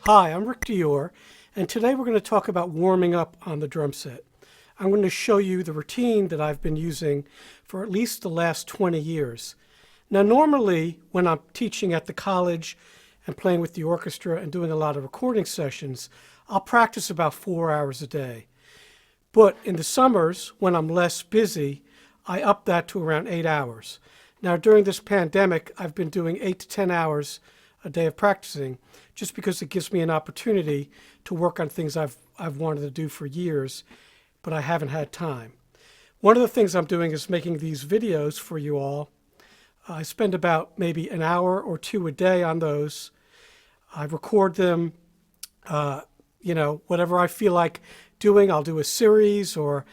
Hi, I'm Rick Dior, and today we're going to talk about warming up on the drum set. I'm going to show you the routine that I've been using for at least the last 20 years. Now, normally when I'm teaching at the college and playing with the orchestra and doing a lot of recording sessions, I'll practice about 4 hours a day. But in the summers, when I'm less busy, I up that to around 8 hours. Now, during this pandemic, I've been doing 8 to 10 hours a day of practicing just because it gives me an opportunity to work on things I've wanted to do for years, but I haven't had time. One of the things I'm doing is making these videos for you all. I spend about maybe an hour or two a day on those. I record them, whatever I feel like doing. I'll do a series, or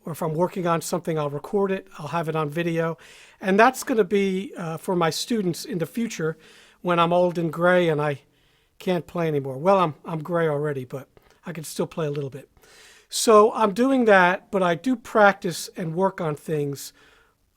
if I'm working on something, I'll record it. I'll have it on video. And that's going to be for my students in the future when I'm old and gray and I can't play anymore. Well, I'm gray already, but I can still play a little bit. So I'm doing that, but I do practice and work on things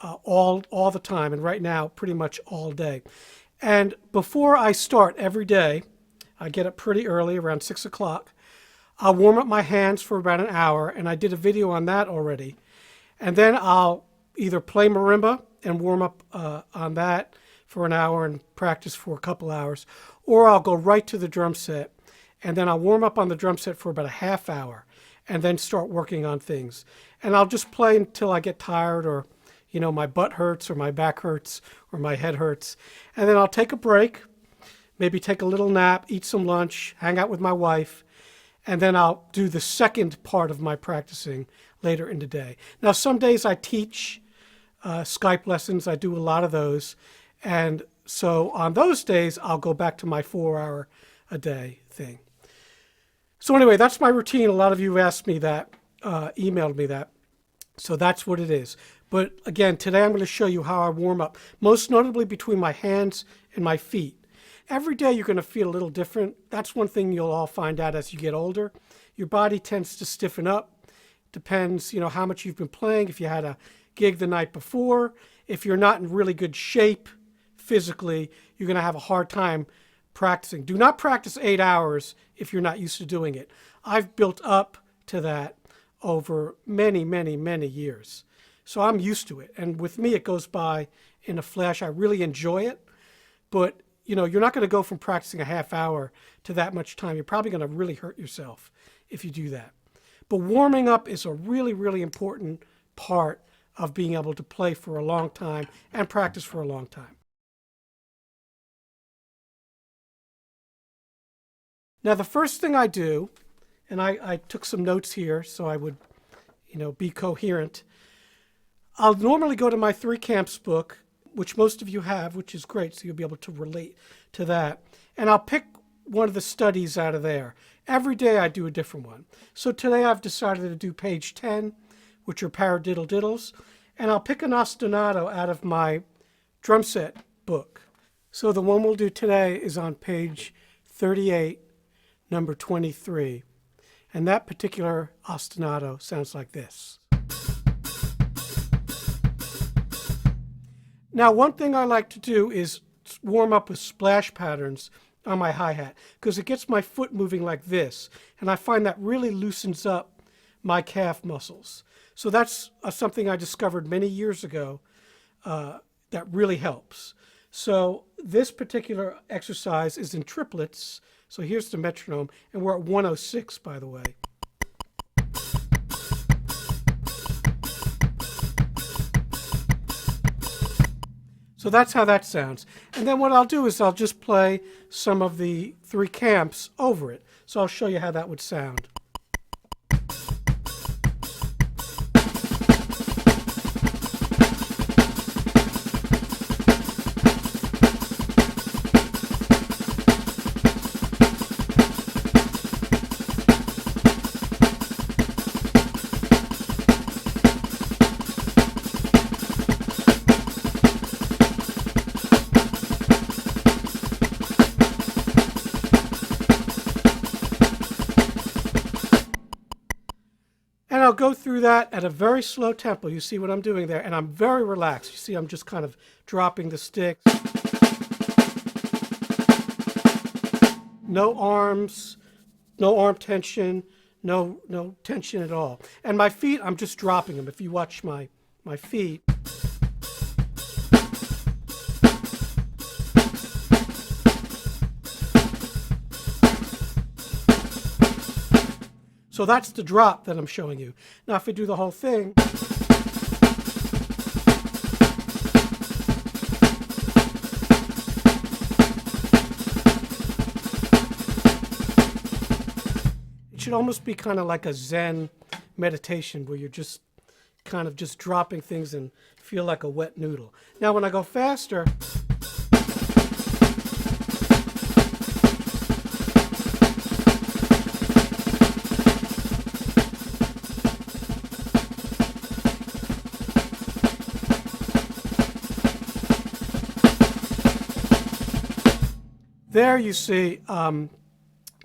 all the time, and right now pretty much all day. And before I start every day, I get up pretty early, around 6 o'clock. I'll warm up my hands for about an hour, and I did a video on that already. And then I'll either play marimba and warm up on that for an hour and practice for a couple hours, or I'll go right to the drum set, and then I'll warm up on the drum set for about a half hour, and then start working on things. And I'll just play until I get tired, or my butt hurts, or my back hurts, or my head hurts. And then I'll take a break, maybe take a little nap, eat some lunch, hang out with my wife, and then I'll do the second part of my practicing later in the day. Now, some days I teach Skype lessons. I do a lot of those. And so on those days, I'll go back to my 4 hour a day thing. So anyway, that's my routine. A lot of you asked me that, emailed me that. So that's what it is. But again, today I'm going to show you how I warm up, most notably between my hands and my feet. Every day you're going to feel a little different. That's one thing you'll all find out as you get older. Your body tends to stiffen up. Depends, how much you've been playing. If you had a gig the night before, if you're not in really good shape physically, you're going to have a hard time practicing. Do not practice 8 hours if you're not used to doing it. I've built up to that over many, many, many years. So I'm used to it. And with me, it goes by in a flash. I really enjoy it. But, you're not going to go from practicing a half hour to that much time. You're probably going to really hurt yourself if you do that. But warming up is a really, really important part of being able to play for a long time and practice for a long time. Now, the first thing I do, and I took some notes here so I would, be coherent. I'll normally go to my 3 camps book, which most of you have, which is great, so you'll be able to relate to that. And I'll pick one of the studies out of there. Every day I do a different one. So today I've decided to do page 10, which are paradiddle diddles, and I'll pick an ostinato out of my drum set book. So the one we'll do today is on page 38, number 23. And that particular ostinato sounds like this. Now, one thing I like to do is warm up with splash patterns on my hi-hat, because it gets my foot moving like this, and I find that really loosens up my calf muscles. So that's something I discovered many years ago that really helps. So this particular exercise is in triplets. So here's the metronome, and we're at 106, by the way. So that's how that sounds. And then what I'll do is I'll just play some of the 3 camps over it. So I'll show you how that would sound. And I'll go through that at a very slow tempo. You see what I'm doing there, and I'm very relaxed. You see I'm just kind of dropping the sticks. no arms, no arm tension, no tension at all. And my feet, I'm just dropping them. If you watch my feet. So that's the drop that I'm showing you. Now if we do the whole thing, it should almost be kind of like a Zen meditation where you're just kind of just dropping things and feel like a wet noodle. Now when I go faster, there you see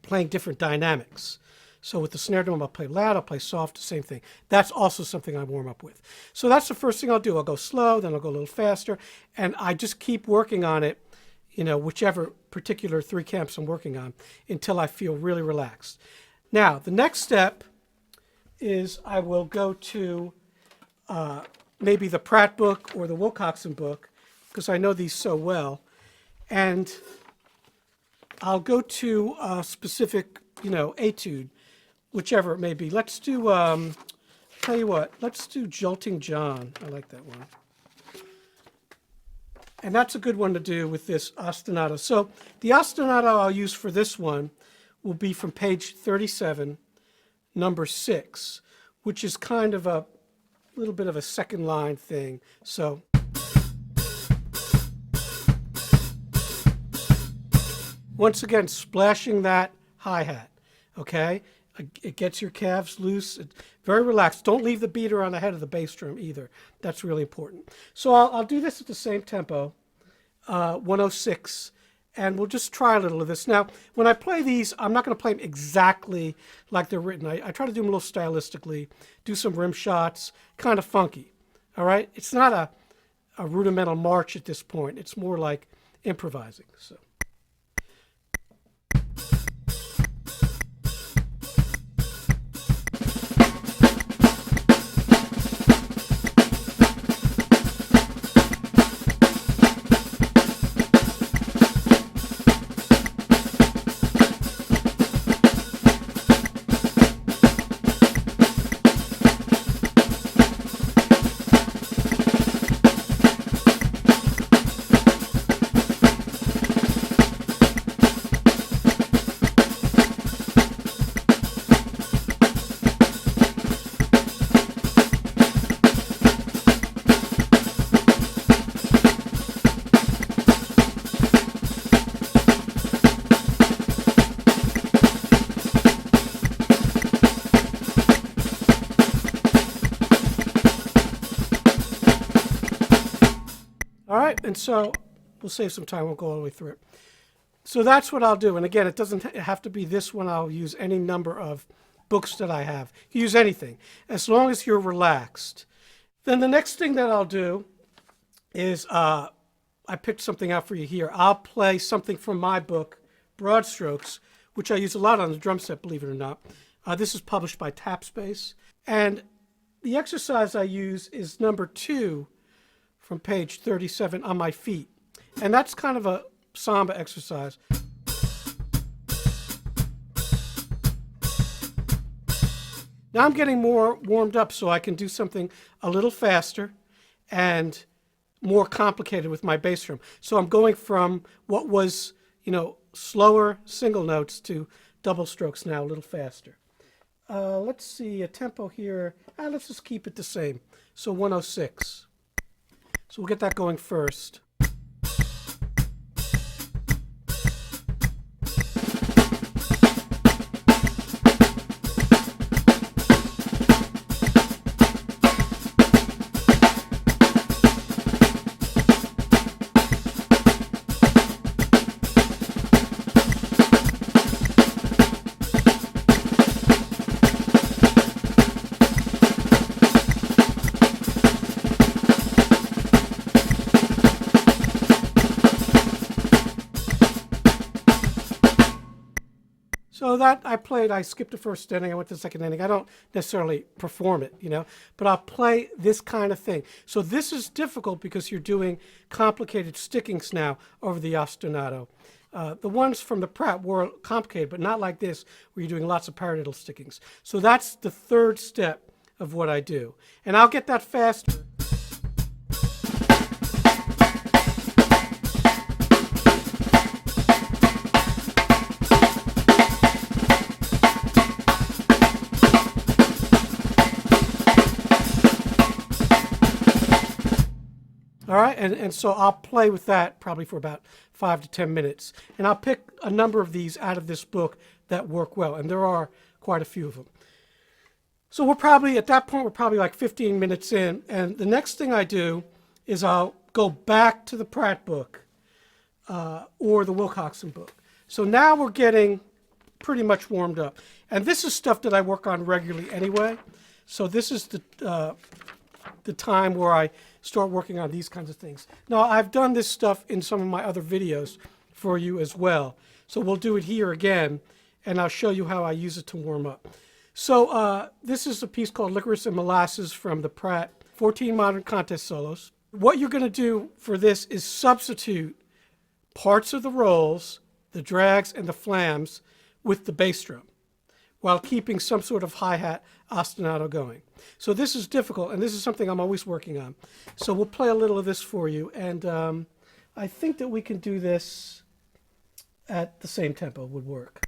playing different dynamics. So with the snare drum, I'll play loud, I'll play soft, the same thing. That's also something I warm up with. So that's the first thing I'll do. I'll go slow, then I'll go a little faster, and I just keep working on it, whichever particular 3 camps I'm working on, until I feel really relaxed. Now, the next step is I will go to maybe the Pratt book or the Wilcoxon book, because I know these so well, and I'll go to a specific, etude, whichever it may be. Let's do, tell you what, let's do Jolting John. I like that one. And that's a good one to do with this ostinato. So the ostinato I'll use for this one will be from page 37, number 6, which is kind of a little bit of a second line thing. So once again, splashing that hi-hat, okay? It gets your calves loose, very relaxed. Don't leave the beater on the head of the bass drum either. That's really important. So I'll do this at the same tempo, 106, and we'll just try a little of this. Now, when I play these, I'm not going to play them exactly like they're written. I try to do them a little stylistically, do some rim shots, kind of funky, all right? It's not a rudimental march at this point. It's more like improvising, so. All right, and so we'll save some time. We'll go all the way through it. So that's what I'll do. And again, it doesn't have to be this one. I'll use any number of books that I have. Use anything, as long as you're relaxed. Then the next thing that I'll do is I picked something out for you here. I'll play something from my book, Broad Strokes, which I use a lot on the drum set, believe it or not. This is published by Tapspace. And the exercise I use is number 2 from page 37 on my feet. And that's kind of a samba exercise. Now I'm getting more warmed up so I can do something a little faster and more complicated with my bass drum. So I'm going from what was, slower single notes to double strokes now, a little faster. Let's see, a tempo here. Let's just keep it the same. So 106. So we'll get that going first. So that I skipped the first inning, I went to the second inning. I don't necessarily perform it, you know, but I'll play this kind of thing. So this is difficult because you're doing complicated stickings now over the ostinato. The ones from the Pratt were complicated, but not like this, where you're doing lots of paradiddle stickings. So that's the third step of what I do. And I'll get that faster. All right, and so I'll play with that probably for about 5 to 10 minutes. And I'll pick a number of these out of this book that work well, and there are quite a few of them. So we're probably, at that point, we're probably like 15 minutes in, and the next thing I do is I'll go back to the Pratt book or the Wilcoxon book. So now we're getting pretty much warmed up. And this is stuff that I work on regularly anyway. So this is the time where I start working on these kinds of things. Now, I've done this stuff in some of my other videos for you as well. So we'll do it here again, and I'll show you how I use it to warm up. So this is a piece called Licorice and Molasses from the Pratt 14 Modern Contest Solos. What you're going to do for this is substitute parts of the rolls, the drags, and the flams with the bass drum, while keeping some sort of hi-hat ostinato going. So this is difficult, and this is something I'm always working on. So we'll play a little of this for you, and I think that we can do this at the same tempo would work.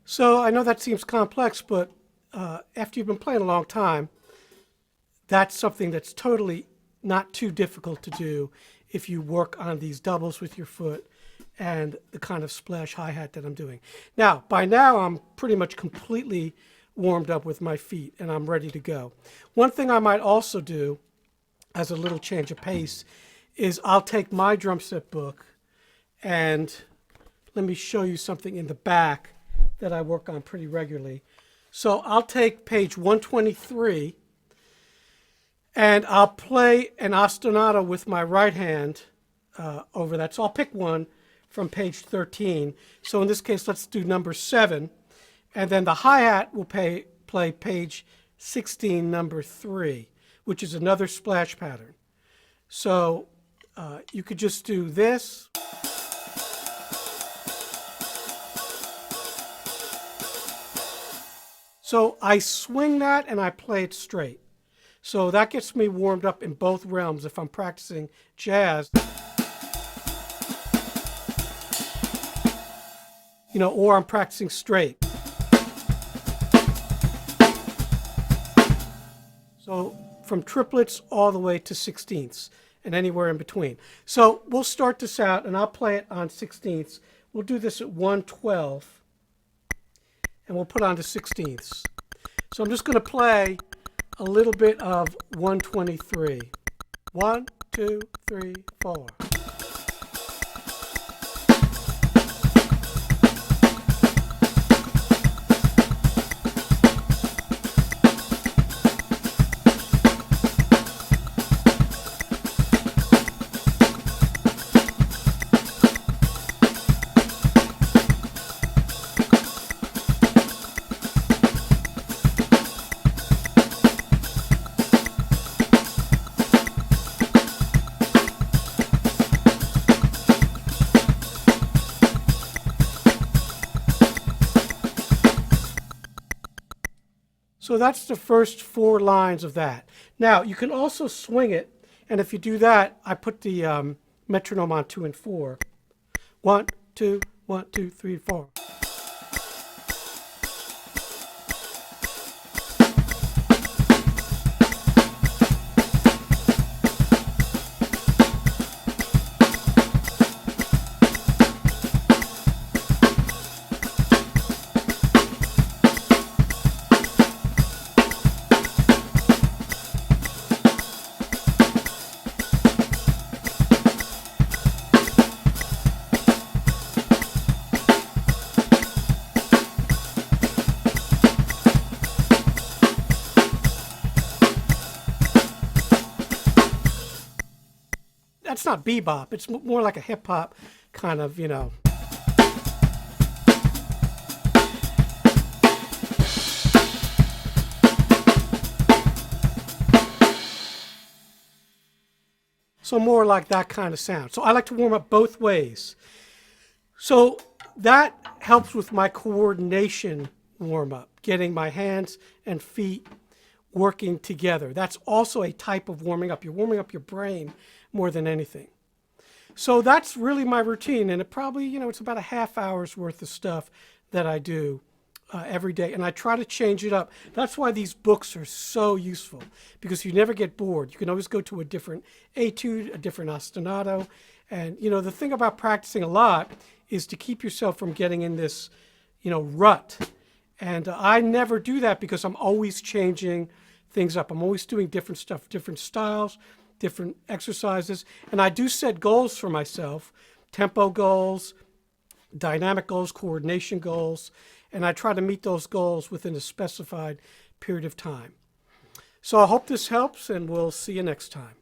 So I know that seems complex, but after you've been playing a long time, that's something that's totally not too difficult to do if you work on these doubles with your foot and the kind of splash hi-hat that I'm doing. Now, by now, I'm pretty much completely warmed up with my feet, and I'm ready to go. One thing I might also do, as a little change of pace, is I'll take my drum set book, and let me show you something in the back that I work on pretty regularly. So I'll take page 123, and I'll play an ostinato with my right hand over that. So I'll pick one from page 13. So in this case, let's do number 7. And then the hi-hat will play page 16, number 3, which is another splash pattern. So you could just do this. So I swing that and I play it straight. So that gets me warmed up in both realms if I'm practicing jazz. You know, or I'm practicing straight. So from triplets all the way to sixteenths and anywhere in between. So we'll start this out and I'll play it on sixteenths. We'll do this at 112 and we'll put on to sixteenths. So I'm just going to play a little bit of 123. 1, 2, 3, 4. So that's the first 4 lines of that. Now, you can also swing it, and if you do that, I put the metronome on 2 and 4. 1, 2, 1, 2, 3, 4. That's not bebop. It's more like a hip hop kind of, you know. So more like that kind of sound. So I like to warm up both ways. So that helps with my coordination warm up, getting my hands and feet working together. That's also a type of warming up. You're warming up your brain more than anything. So that's really my routine, and it probably, you know, it's about a half hour's worth of stuff that I do every day, and I try to change it up. That's why these books are so useful, because you never get bored. You can always go to a different etude, a different ostinato, and, you know, the thing about practicing a lot is to keep yourself from getting in this, you know, rut. And I never do that because I'm always changing things up. I'm always doing different stuff, different styles, different exercises. And I do set goals for myself, tempo goals, dynamic goals, coordination goals. And I try to meet those goals within a specified period of time. So I hope this helps, and we'll see you next time.